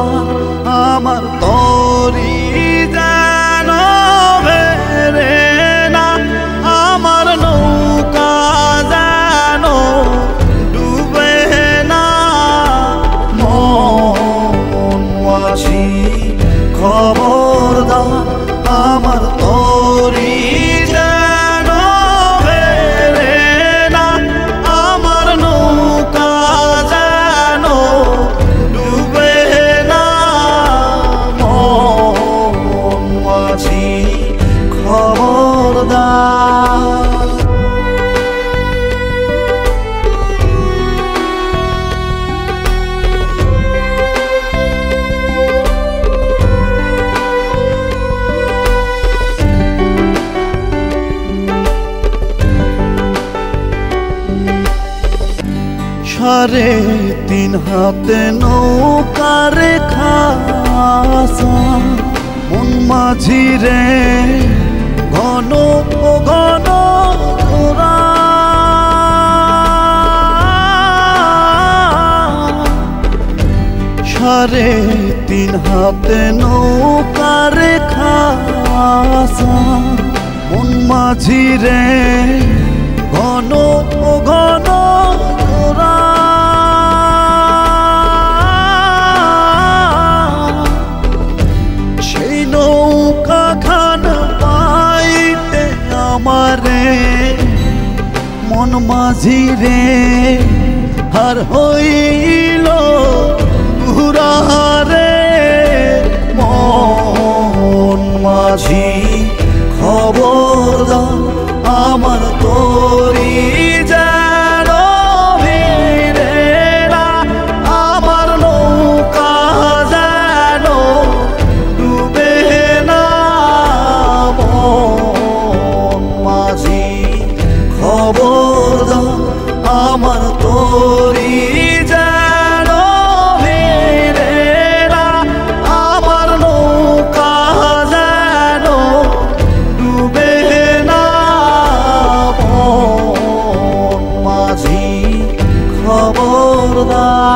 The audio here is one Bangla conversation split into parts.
খবরদার আমার তরি যেন বেরে না, আমার নৌকা যেন ডুবে না। মন মাঝি খবরদার আমার তরি যেন বেরে না, আমার নৌকা যেন ডুবে না। মন মাঝি খবরদার। সাড়ে তিন হাতে নৌকার খাসা, মন মাঝি রে ঘন ঘন জোড়া। সাড়ে তিন হাতে নৌকার খাসা, মন মাঝি রে ঘন ঘন জোড়া। সেই নৌকা খান পাইতে আমারে মন মাঝি রে হার হইল ঘুরারে। মন মাঝি খবরদার আমার তরি যেন ভিড়ে না, আমার নৌকা যেন ডুবে না। মন মাঝি খবরদার আমার তরি যেন ভিড়ে না, আমার নৌকা যেন ডুবে না। মন মাঝি খবরদার।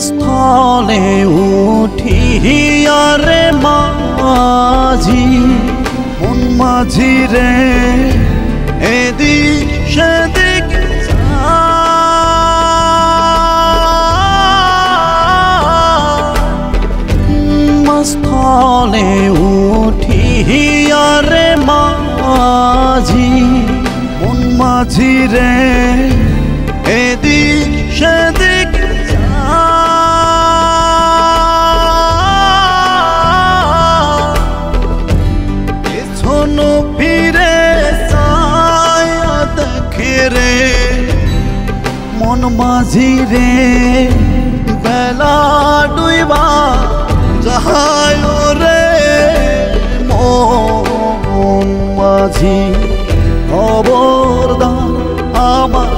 স্থলে উঠিয়া রে মাঝি, মন মাঝি রে এদিক সেদিক স্থলে উঠিয়া রে মাঝি, মন মাঝি রে এদিক সেদিক ফিরে ছায়া দেখে রে মন মাঝি রে বেলা ডুইবা যায় রে। মন মাঝি খবরদার আমার